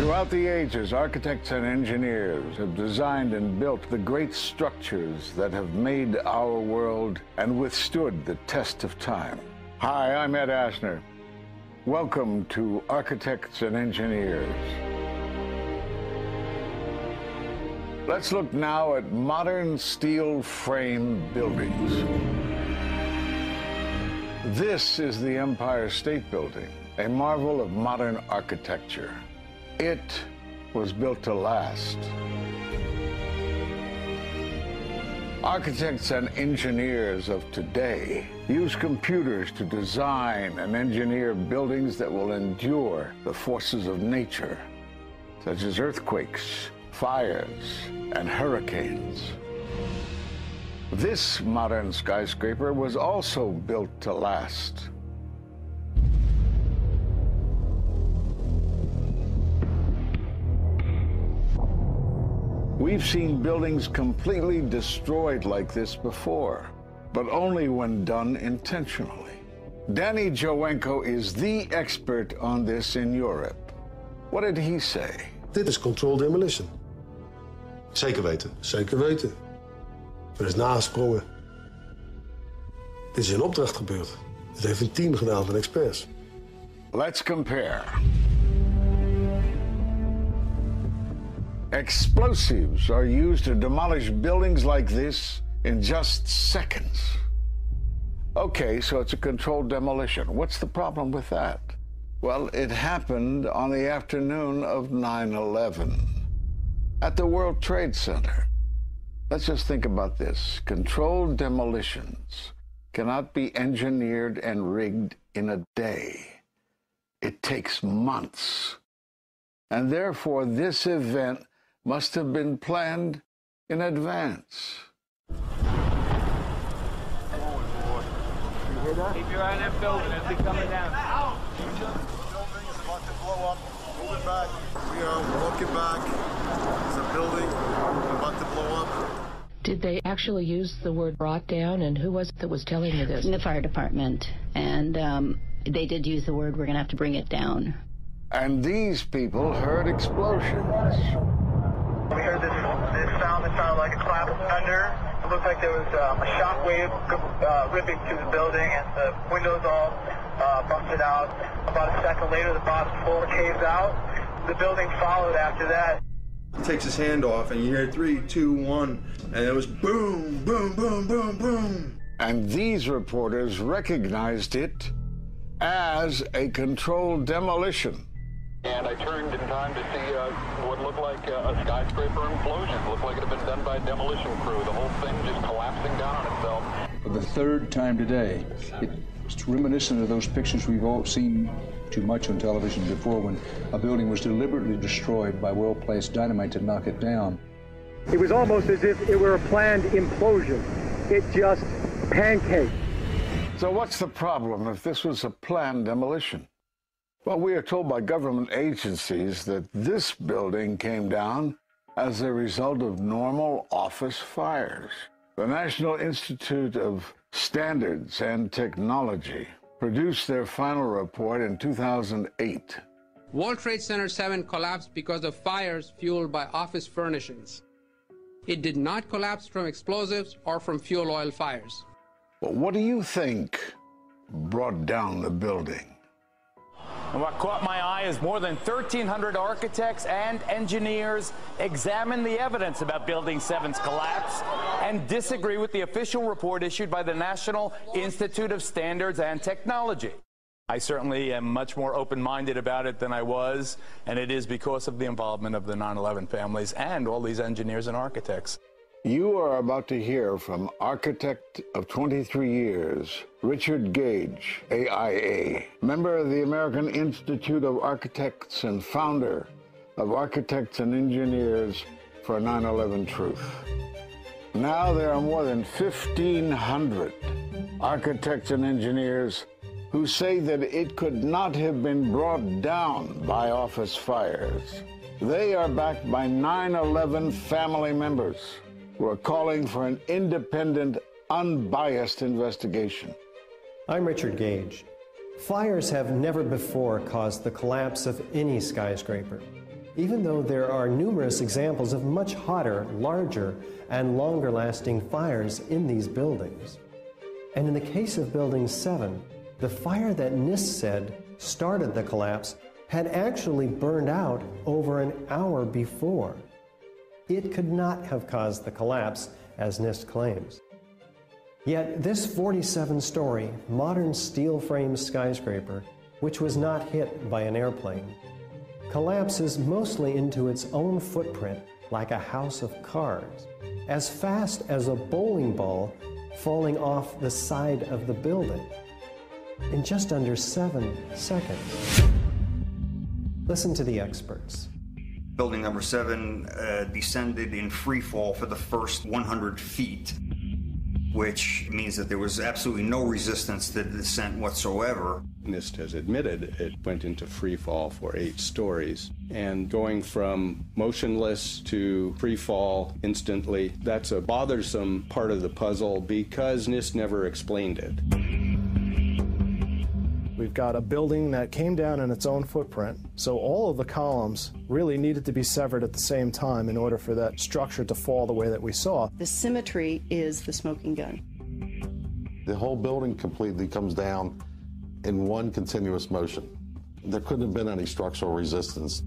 Throughout the ages, architects and engineers have designed and built the great structures that have made our world and withstood the test of time. Hi, I'm Ed Asner. Welcome to Architects and Engineers. Let's look now at modern steel frame buildings. This is the Empire State Building, a marvel of modern architecture. It was built to last. Architects and engineers of today use computers to design and engineer buildings that will endure the forces of nature, such as earthquakes, fires, and hurricanes. This modern skyscraper was also built to last. We've seen buildings completely destroyed like this before, but only when done intentionally. Danny Jowenko is the expert on this in Europe. What did he say? Dit is controlled demolition. Zeker weten. Zeker weten. Er is nagesprongen. Dit is in opdracht gebeurd. Dit heeft een team gedaan van experts. Let's compare. Explosives are used to demolish buildings like this in just seconds. Okay, so it's a controlled demolition. What's the problem with that? Well, it happened on the afternoon of 9/11 at the World Trade Center. Let's just think about this. Controlled demolitions cannot be engineered and rigged in a day. It takes months. And therefore, this event must have been planned in advance. You hear that? Keep your eye on that building. It'll be coming down. The building is about to blow up. Moving back. We are walking back. There's a building about to blow up. Did they actually use the word brought down, and who was it that was telling you this? The fire department, and they did use the word, we're going to have to bring it down. And these people heard explosions. We heard this sound that sounded like a clap of thunder. It looked like there was a shock wave ripping through the building, and the windows all busted out. About a second later, the bottom floor caves out. The building followed after that. He takes his hand off, and you hear 3, 2, 1, and it was boom, boom, boom, boom, boom. And these reporters recognized it as a controlled demolition. And I turned in time to see what looked like a skyscraper implosion. It looked like it had been done by a demolition crew. The whole thing just collapsing down on itself. For the third time today, it's reminiscent of those pictures we've all seen too much on television before, when a building was deliberately destroyed by well-placed dynamite to knock it down. It was almost as if it were a planned implosion. It just pancaked. So what's the problem if this was a planned demolition? Well, we are told by government agencies that this building came down as a result of normal office fires. The National Institute of Standards and Technology produced their final report in 2008. World Trade Center 7 collapsed because of fires fueled by office furnishings. It did not collapse from explosives or from fuel oil fires. But what do you think brought down the building? And what caught my eye is more than 1,300 architects and engineers examine the evidence about Building 7's collapse and disagree with the official report issued by the National Institute of Standards and Technology. I certainly am much more open-minded about it than I was, and it is because of the involvement of the 9/11 families and all these engineers and architects. You are about to hear from architect of 23 years, Richard Gage, AIA, member of the American Institute of Architects and founder of Architects and Engineers for 9/11 Truth. Now there are more than 1,500 architects and engineers who say that it could not have been brought down by office fires. They are backed by 9/11 family members who are calling for an independent, unbiased investigation. I'm Richard Gage. Fires have never before caused the collapse of any skyscraper. even though there are numerous examples of much hotter, larger, and longer-lasting fires in these buildings. And in the case of Building 7, the fire that NIST said started the collapse had actually burned out over an hour before. It could not have caused the collapse, as NIST claims. Yet this 47-story, modern steel-frame skyscraper, which was not hit by an airplane, collapses mostly into its own footprint like a house of cards, as fast as a bowling ball falling off the side of the building, in just under 7 seconds. Listen to the experts. Building number 7 descended in free fall for the first 100 feet, which means that there was absolutely no resistance to the descent whatsoever. NIST has admitted it went into free fall for 8 stories. And going from motionless to free fall instantly, that's a bothersome part of the puzzle because NIST never explained it. We've got a building that came down in its own footprint, so all of the columns really needed to be severed at the same time in order for that structure to fall the way that we saw. The symmetry is the smoking gun. The whole building completely comes down in one continuous motion. There couldn't have been any structural resistance.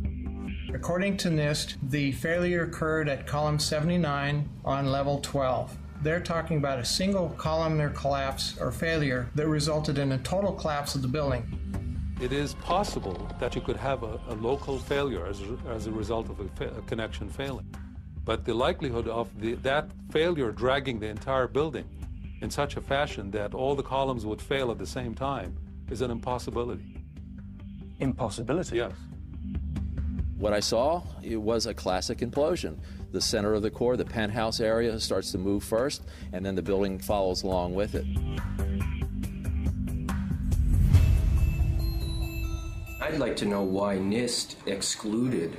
According to NIST, the failure occurred at column 79 on level 12. They're talking about a single columnar collapse or failure that resulted in a total collapse of the building. It is possible that you could have a local failure as a result of a connection failing. But the likelihood of that failure dragging the entire building in such a fashion that all the columns would fail at the same time is an impossibility. Impossibility? Yes. What I saw, it was a classic implosion. The center of the core, the penthouse area, starts to move first, and then the building follows along with it. I'd like to know why NIST excluded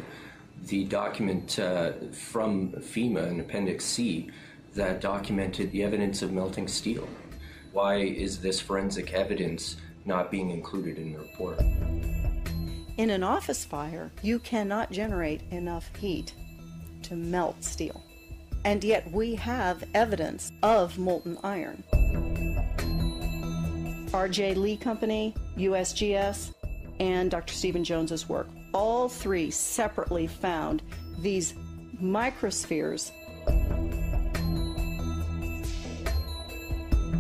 the document from FEMA in Appendix C that documented the evidence of melting steel. Why is this forensic evidence not being included in the report? In an office fire, you cannot generate enough heat to melt steel. And yet we have evidence of molten iron. R.J. Lee Company, USGS, and Dr. Stephen Jones's work, all three separately found these microspheres.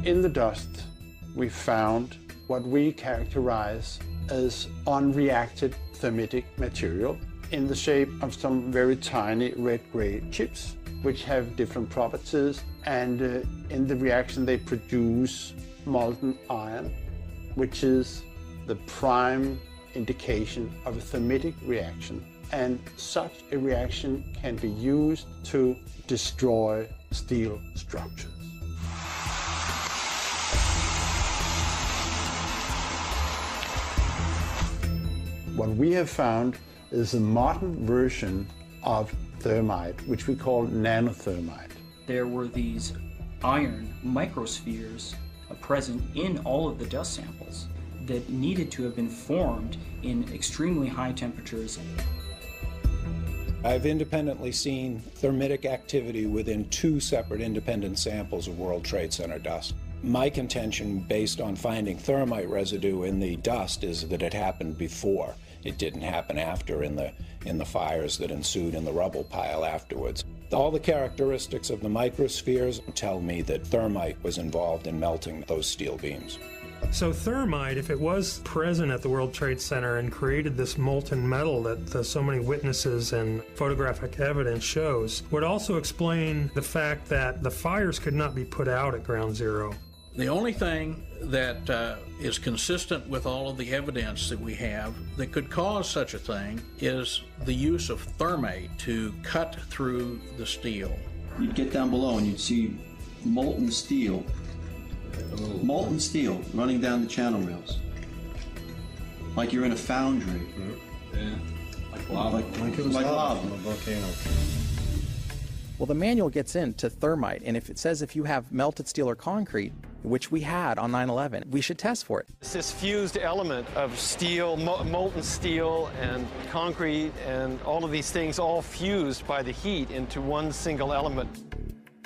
In the dust, we found what we characterize as unreacted thermitic material in the shape of some very tiny red-gray chips, which have different properties, and in the reaction they produce molten iron, which is the prime indication of a thermitic reaction. And such a reaction can be used to destroy steel structures. What we have found is a modern version of thermite, which we call nanothermite. There were these iron microspheres present in all of the dust samples that needed to have been formed in extremely high temperatures. I've independently seen thermitic activity within 2 separate independent samples of World Trade Center dust. My contention, based on finding thermite residue in the dust, is that it happened before. It didn't happen after in the fires that ensued in the rubble pile afterwards. All the characteristics of the microspheres tell me that thermite was involved in melting those steel beams. So thermite, if it was present at the World Trade Center and created this molten metal that so many witnesses and photographic evidence shows, would also explain the fact that the fires could not be put out at Ground Zero. The only thing that is consistent with all of the evidence that we have that could cause such a thing is the use of thermite to cut through the steel. You'd get down below and you'd see molten steel running down the channel rails. Like you're in a foundry. Yeah. Like lava. Like it was lava from a volcano. Well, the manual gets into thermite, and if it says if you have melted steel or concrete, which we had on 9/11. We should test for it. It's this fused element of steel, molten steel and concrete and all of these things all fused by the heat into one single element.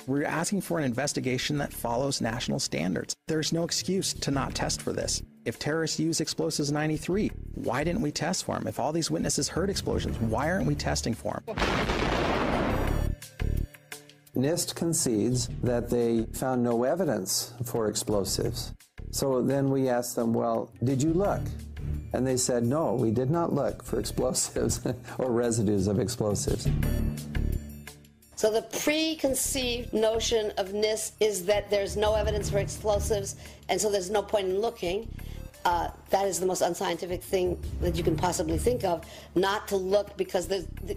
We're asking for an investigation that follows national standards. There's no excuse to not test for this. If terrorists used explosives in '93, why didn't we test for them? If all these witnesses heard explosions, why aren't we testing for them? NIST concedes that they found no evidence for explosives. So then we asked them, well, did you look? And they said, no, we did not look for explosives or residues of explosives. So the preconceived notion of NIST is that there's no evidence for explosives, and so there's no point in looking. That is the most unscientific thing that you can possibly think of, not to look because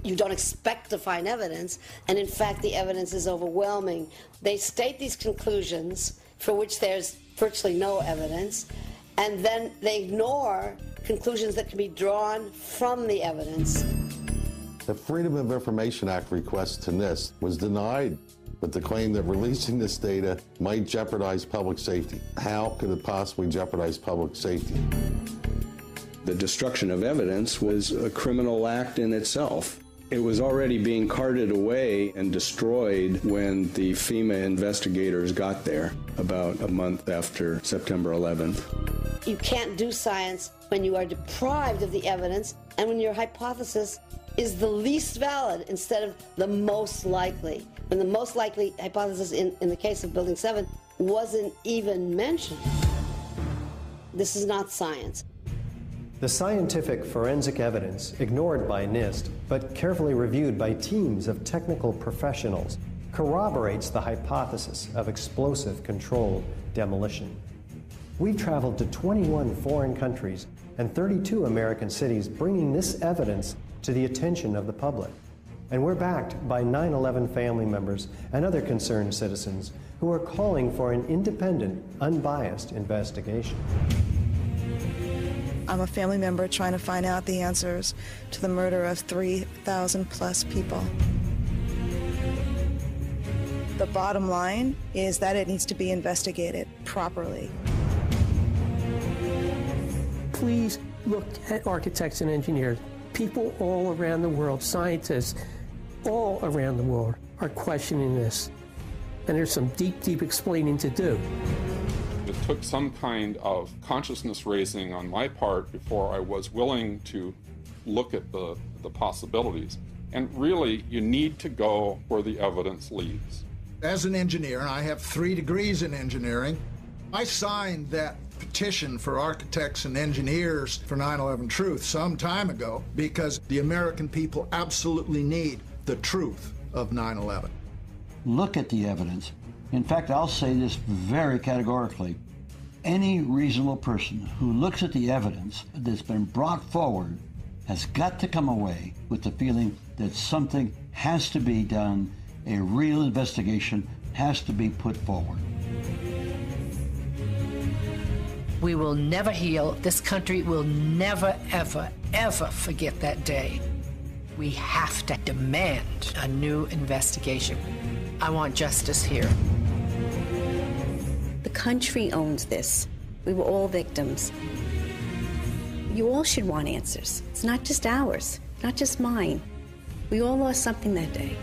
you don't expect to find evidence, and in fact the evidence is overwhelming. They state these conclusions for which there's virtually no evidence, and then they ignore conclusions that can be drawn from the evidence. The Freedom of Information Act request to NIST was denied with the claim that releasing this data might jeopardize public safety. How could it possibly jeopardize public safety? The destruction of evidence was a criminal act in itself. It was already being carted away and destroyed when the FEMA investigators got there about a month after September 11th. You can't do science when you are deprived of the evidence and when your hypothesis is the least valid instead of the most likely. When the most likely hypothesis in the case of Building 7 wasn't even mentioned. This is not science. The scientific forensic evidence, ignored by NIST, but carefully reviewed by teams of technical professionals, corroborates the hypothesis of explosive controlled demolition. We've traveled to 21 foreign countries and 32 American cities, bringing this evidence to the attention of the public. And we're backed by 9/11 family members and other concerned citizens who are calling for an independent, unbiased investigation. I'm a family member trying to find out the answers to the murder of 3,000 plus people. The bottom line is that it needs to be investigated properly. Please look at architects and engineers. People all around the world, scientists all around the world are questioning this. And there's some deep, deep explaining to do. It took some kind of consciousness raising on my part before I was willing to look at the possibilities. And really, you need to go where the evidence leads. As an engineer, and I have 3 degrees in engineering, I signed that petition for architects and engineers for 9/11 Truth some time ago because the American people absolutely need the truth of 9/11. Look at the evidence. In fact, I'll say this very categorically. Any reasonable person who looks at the evidence that's been brought forward has got to come away with the feeling that something has to be done, a real investigation has to be put forward. We will never heal. This country will never, ever, ever forget that day. We have to demand a new investigation. I want justice here. The country owns this. We were all victims. You all should want answers. It's not just ours, not just mine. We all lost something that day.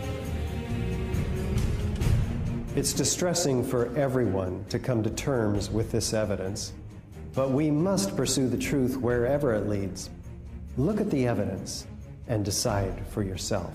It's distressing for everyone to come to terms with this evidence. But we must pursue the truth wherever it leads. Look at the evidence and decide for yourself.